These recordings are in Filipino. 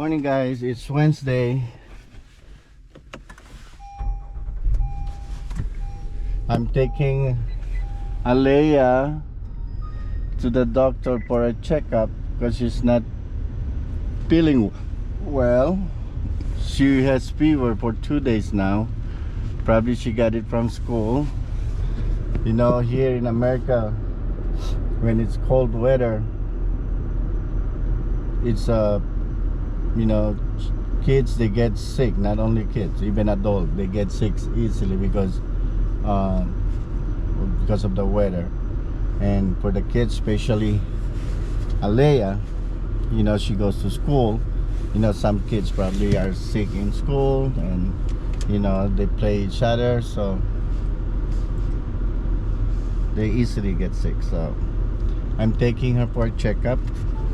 Morning guys, it's Wednesday. I'm taking Alea to the doctor for a checkup because she's not feeling well. She has fever for 2 days now. Probably she got it from school. You know, here in America, when it's cold weather, it's you know, kids, they get sick. Not only kids, even adults, they get sick easily because of the weather. And for the kids, especially Alea, you know, she goes to school. You know, some kids probably are sick in school, and you know, they play each other, so they easily get sick. So I'm taking her for a checkup.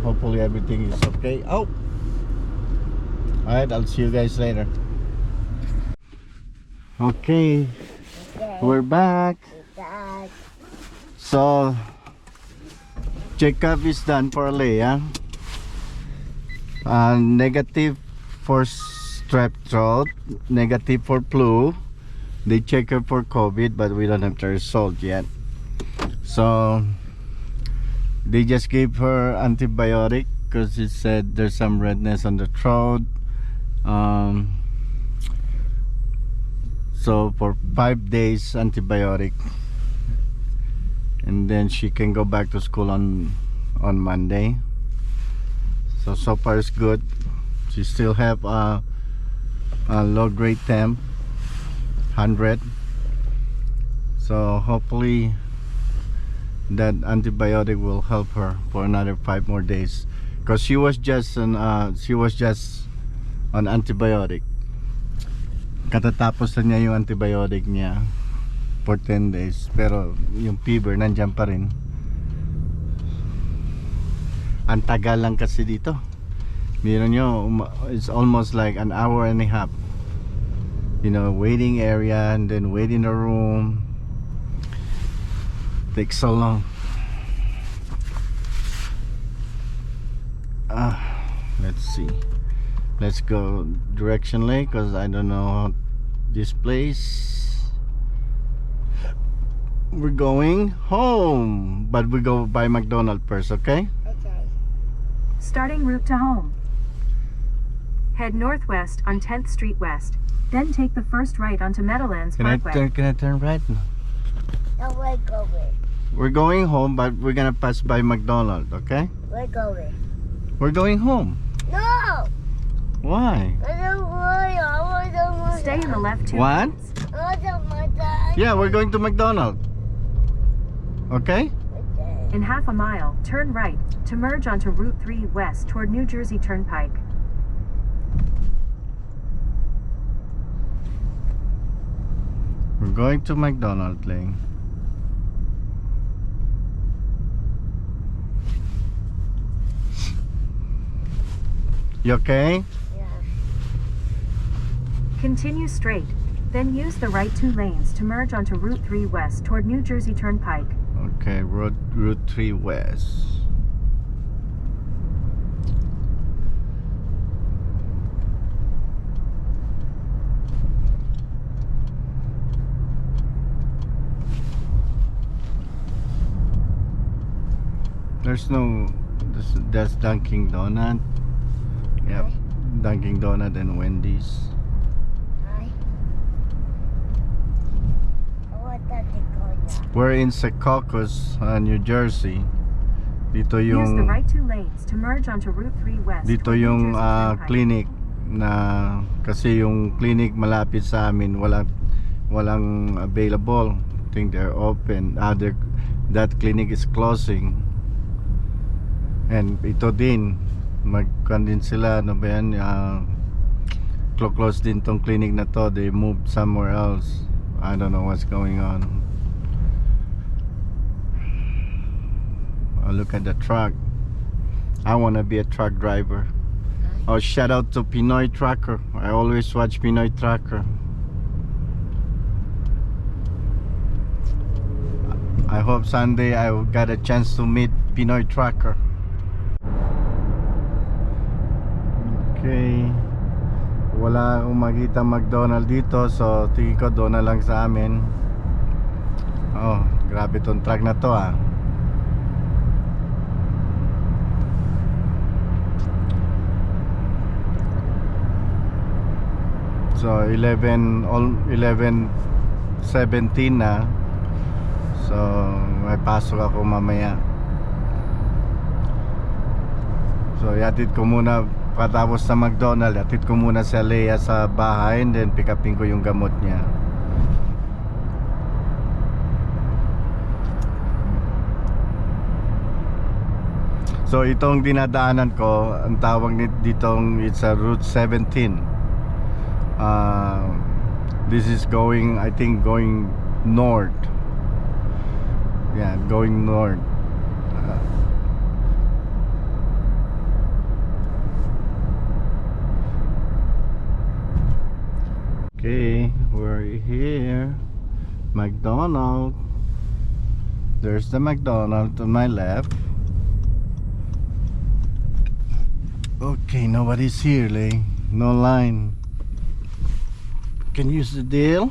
Hopefully everything is okay. Oh, alright, I'll see you guys later. Okay, we're back. So checkup is done for Alea. Negative for strep throat, negative for flu. They check her for COVID, but we don't have the result yet. So they just gave her antibiotic because it said there's some redness on the throat. So for 5 days antibiotic, and then she can go back to school on Monday. So far it's good. She still have a low grade temp, 100. So hopefully that antibiotic will help her for another 5 more days, because she was just on antibiotic. Katatapos na niya yung antibiotic niya for 10 days, pero yung fever nandiyan pa rin. Ang tagal lang kasi dito. Meron nyo, it's almost like an hour and a half. You know, waiting area and then wait in the room. Takes so long. Let's see. Let's go directionally because I don't know this place. We're going home, but we go by McDonald's first, okay? Starting route to home. Head northwest on 10th Street West. Then take the first right onto Meadowlands Parkway. Can I turn right now? No, we're going. We're going home, but we're gonna pass by McDonald's, okay? We're going. We're going home. No! Why? I don't want Stay in the left 2 What? lanes. I don't want that. Yeah, we're going to McDonald's. Okay? In half a mile, turn right to merge onto Route 3 west toward New Jersey Turnpike. We're going to McDonald's, Ling. You okay? Yeah. Continue straight, then use the right 2 lanes to merge onto Route 3 west toward New Jersey Turnpike. Okay, Route 3 West. There's no, that's Dunkin' Donut. Yep, Dunkin' Donut and Wendy's. Hi. I want that to go now. We're in Secaucus, New Jersey. Dito Use the yung right 2 lanes to merge onto Route 3 west. dito toward New yung Jersey Turnpike. clinic na, kasi yung clinic malapit sa amin walang available. I think they're open. That clinic is closing. And ito din, magkandin sila, ano ba yan, close din tong clinic na to. They moved somewhere else. I don't know what's going on. Oh, look at the truck. I want to be a truck driver. Oh, shout out to Pinoy Trucker. I always watch Pinoy Trucker. I hope someday I will get a chance to meet Pinoy Trucker. Okay. Wala akong makita McDonald dito, so tingin ko doon na lang sa amin. Oh, grabe tong truck na to ah. So 11:17 na. So may pasok ako mamaya. So yatid ko muna patapos sa McDonald, yatid ko muna si Leia sa bahay, and then pick upin ko yung gamot niya. So itong dinadaanan ko, ang tawag ditong it's a Route 17. This is going, I think, going north. Yeah, going north. Okay, we're here. McDonald. There's the McDonald to my left. Okay, nobody's here, Lay. No line. Can you use the deal?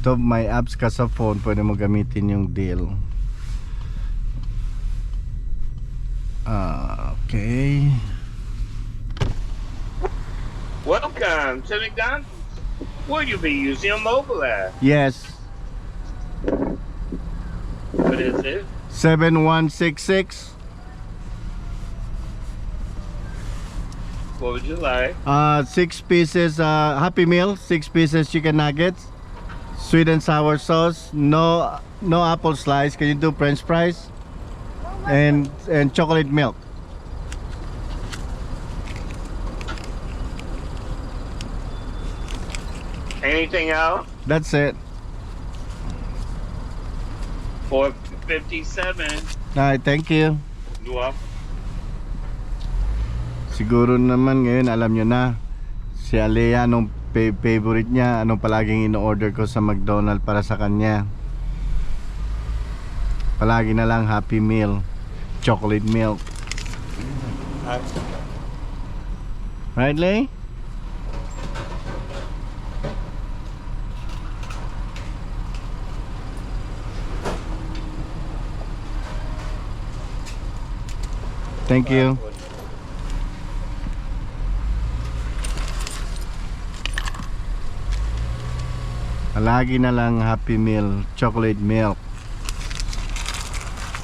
Ito, may apps ka sa phone, pwede mo gamitin yung deal. Okay. Welcome to McDonald's. Will you be using a mobile app? Yes. What is it? 7166. What would you like? 6 pieces Happy Meal, 6 pieces chicken nuggets, sweet and sour sauce, no apple slice. Can you do French fries and chocolate milk? Anything else? That's it. $4.57. Alright, thank you. You welcome. Siguro naman ngayon alam nyo na si Alea, anong favorite niya, anong palaging in-order ko sa McDonald's para sa kanya. Palagi na lang Happy Meal, chocolate milk. Right, Lay? Thank you. Lagi na lang Happy Meal, chocolate milk.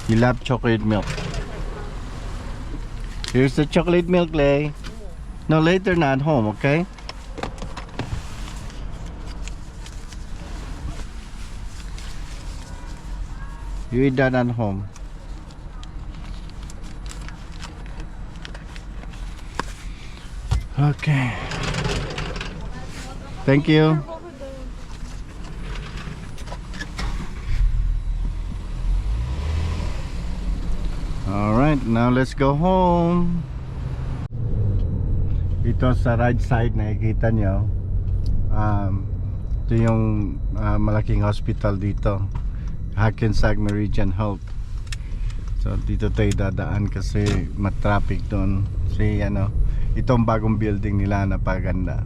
You love chocolate milk. Here's the chocolate milk, Lay. No, later, not home, okay? You eat that at home. Okay. Thank you. Alright, now let's go home. Ito sa right side, nakikita nyo, ito yung malaking hospital dito, Hackensack Meridian Health. So dito tayo dadaan kasi matraffic doon. Si itong bagong building nila, napaganda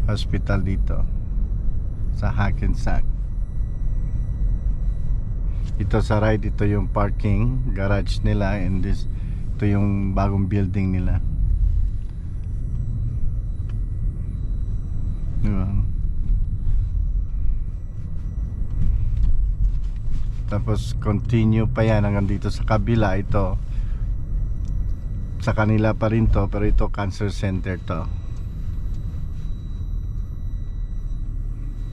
hospital dito sa Hackensack. Ito sa right, ito yung parking garage nila, and ito yung bagong building nila. Diba? Tapos continue pa yan hanggang dito sa kabila. Ito sa kanila pa rin to, pero ito cancer center to.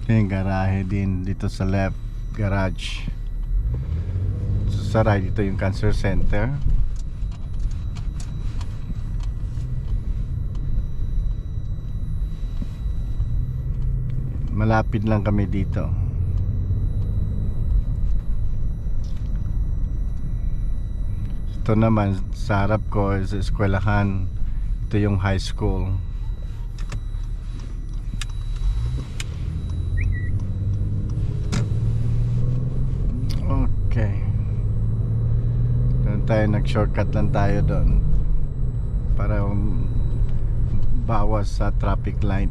Yung garahe din dito sa left, garage. Sa right, ito yung cancer center. Malapit lang kami dito. Ito naman sa harap ko is eskwelahan. Ito yung high school. Okay. Doon tayo, nag-shortcut lang tayo doon. para bawas sa traffic light.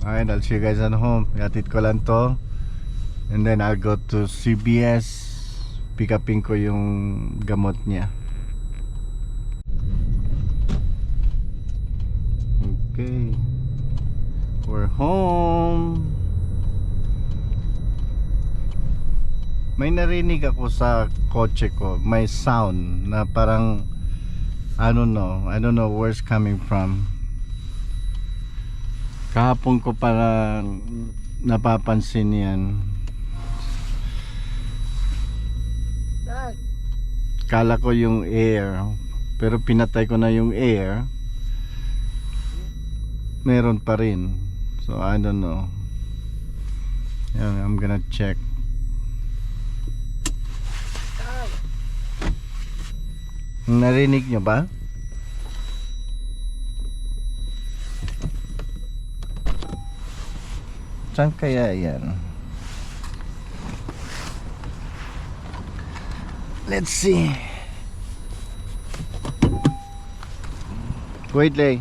Alright, I'll see you guys at home. Ihatid ko lang to, and then I'll go to CBS. Pick upin ko yung gamot niya. Okay, we're home. May narinig ako sa kotse ko, may sound na parang I don't know where it's coming from. Kahapon ko parang napapansin yan. Dad, Kala ko yung air, pero pinatay ko na yung air. Meron pa rin. So I don't know. Yan, I'm gonna check. Dad. Narinig nyo ba? Saan kaya yan? Let's see. Wait, Lay.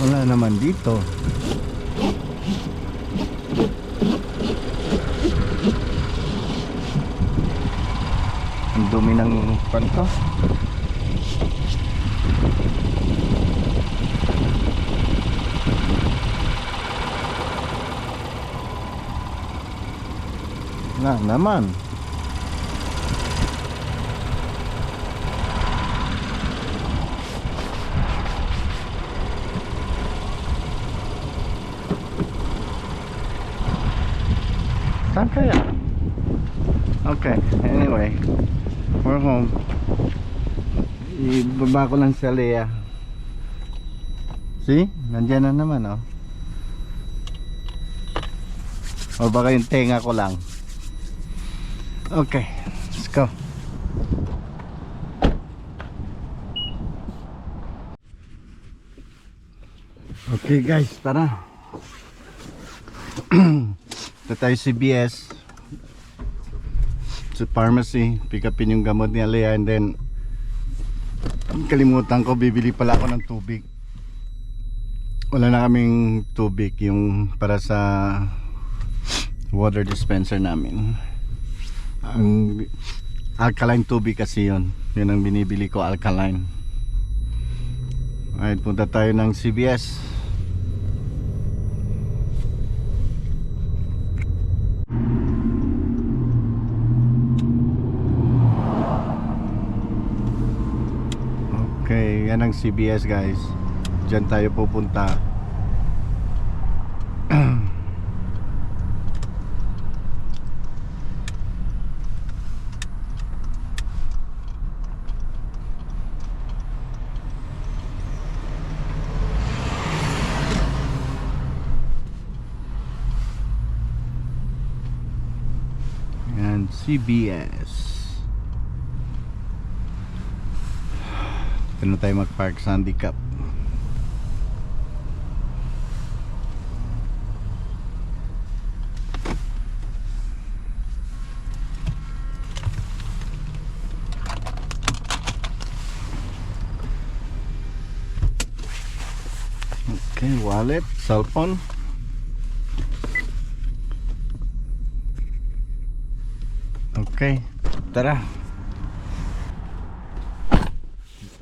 Wala naman dito. Ang dumi ng panto. Na naman. Saan kaya? Okay, anyway, we're home. Ibaba ko lang sa Lea. See? Nandiyan na naman, oh. O baka yung tenga ko lang. Okay, let's go. Okay guys, tara. Ito tayo CBS sa pharmacy, pick upin yung gamot ni Alea, and then kalimutan ko, bibili pala ako ng tubig. Wala na kaming tubig yung para sa water dispenser namin. Ang alkaline tubig kasi yun ang binibili ko, alkaline. Alright, punta tayo ng CBS. Okay, yan ang CBS guys. Diyan tayo pupunta. Yan, CBS. Dito na tayo mag-park sa handicap. Okay, wallet, cellphone. Okay, tara.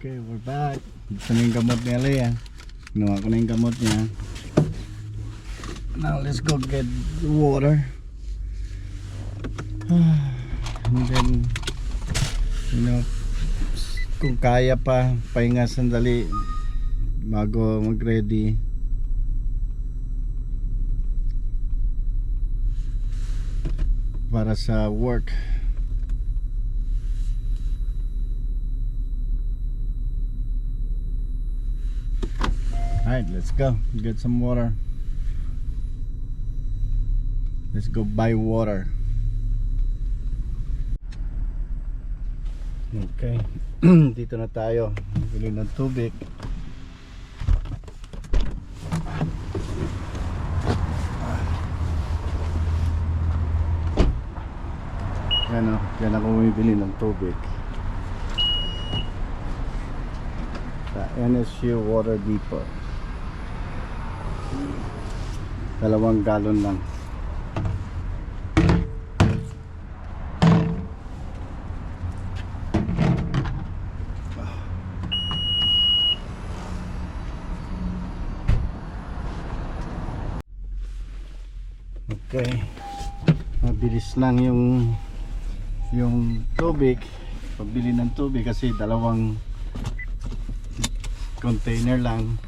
Okay, we're back. Gusto na yung gamot ni Alea. Ginawa ko na yung gamot niya. Now let's go get water. And then, you know, kung kaya pa, pahinga sandali bago mag-ready. Para sa work. Alright, let's go get some water. Let's go buy water. Okay. Dito na tayo. Bili ng tubig. Yan o. Yan ako bumibili ng tubig. Sa NSU Water Depot. 2 galon lang. Okay, mabilis lang yung tubig, pabili ng tubig kasi 2 container lang.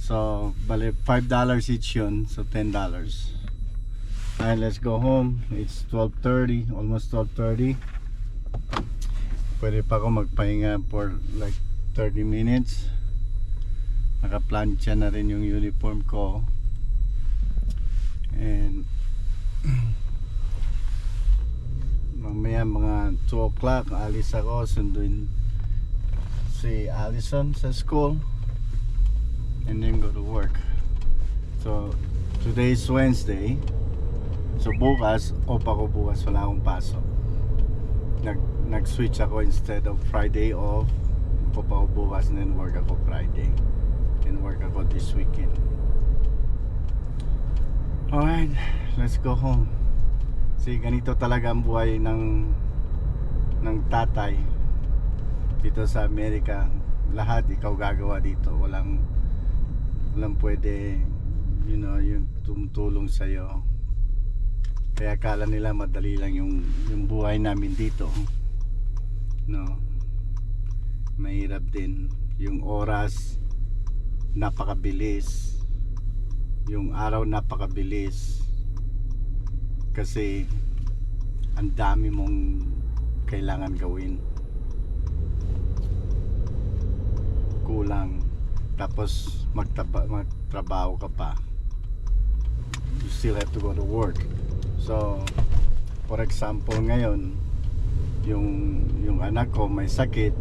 So bale $5 each yun, so $10. Alright, let's go home. It's 12:30, almost 12:30. Pwede pa ako magpahinga for like 30 minutes. Nakaplansya na rin yung uniform ko. And mamaya mga 2 o'clock alis ako, sunduin si Allison sa school and then go to work. So today is Wednesday, so bukas off ako. Bukas wala akong pasok. Nag-switch ako, instead of Friday off ako pa ako bukas and then work ako Friday, then work ako this weekend. Alright, let's go home. See, ganito talaga ang buhay ng tatay dito sa Amerika. Lahat ikaw gagawa dito. Walang pwede, you know, yung tumutulong sa'yo. Kaya akala nila madali lang yung buhay namin dito. No, mahirap din. Yung oras napakabilis, yung araw napakabilis kasi ang dami mong kailangan gawin, kulang, tapos magtrabaho ka pa, you still have to go to work. So for example ngayon yung anak ko may sakit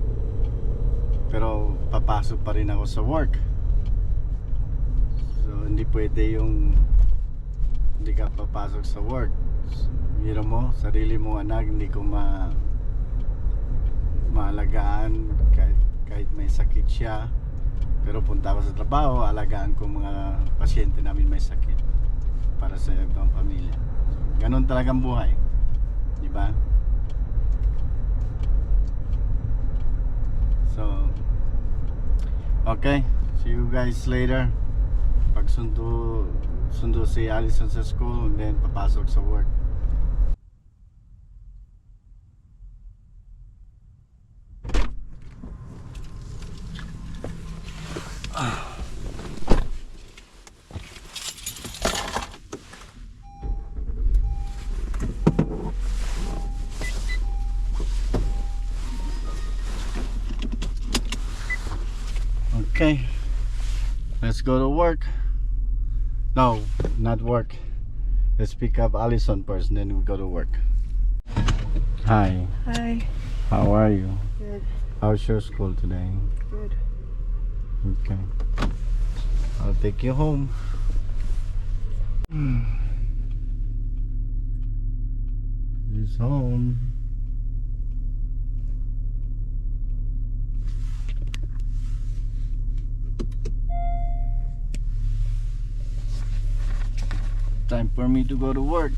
pero papasok pa rin ako sa work. So hindi pwede yung hindi ka papasok sa work. You know mo, sarili mo anak hindi ko maalagaan kahit may sakit siya. Pero punta ako sa trabaho, alagaan ko mga pasyente namin may sakit para sa ibang pamilya. So, ganun talagang buhay, di ba? So okay, see you guys later. Pag sundo si Allison sa school and then papasok sa work. Okay, let's go to work. No, not work. Let's pick up Allison first, and then we go to work. Hi. Hi. How are you? Good. How's your school today? Good. Okay. I'll take you home. He's home. Time for me to go to work.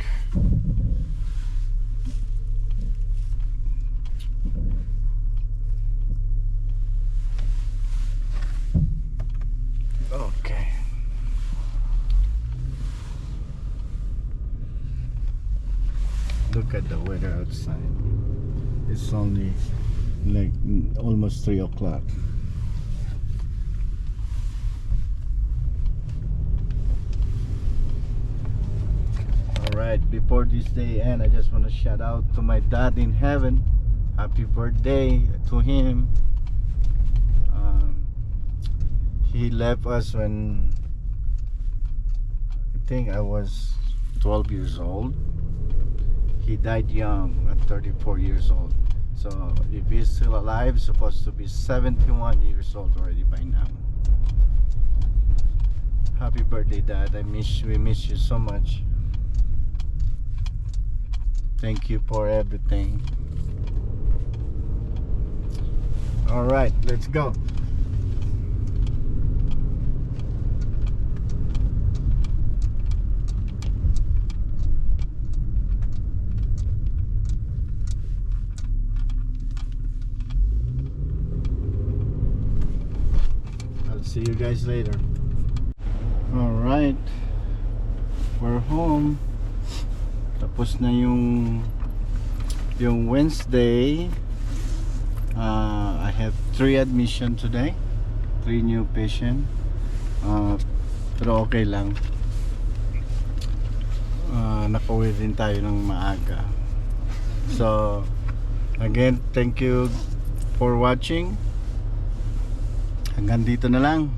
Okay. Look at the weather outside. It's only like almost 3 o'clock. Alright, before this day end, I just want to shout out to my dad in heaven. Happy birthday to him. He left us when I think I was 12 years old. He died young at 34 years old. So if he's still alive, he's supposed to be 71 years old already by now. Happy birthday, Dad. We miss you so much. Thank you for everything. All right, let's go. I'll see you guys later. All right, we're home. Tapos na yung Wednesday. I have 3 admission today, 3 new patient. Pero okay lang. Nakauwi din tayo ng maaga. So again, thank you for watching. Hanggang dito na lang.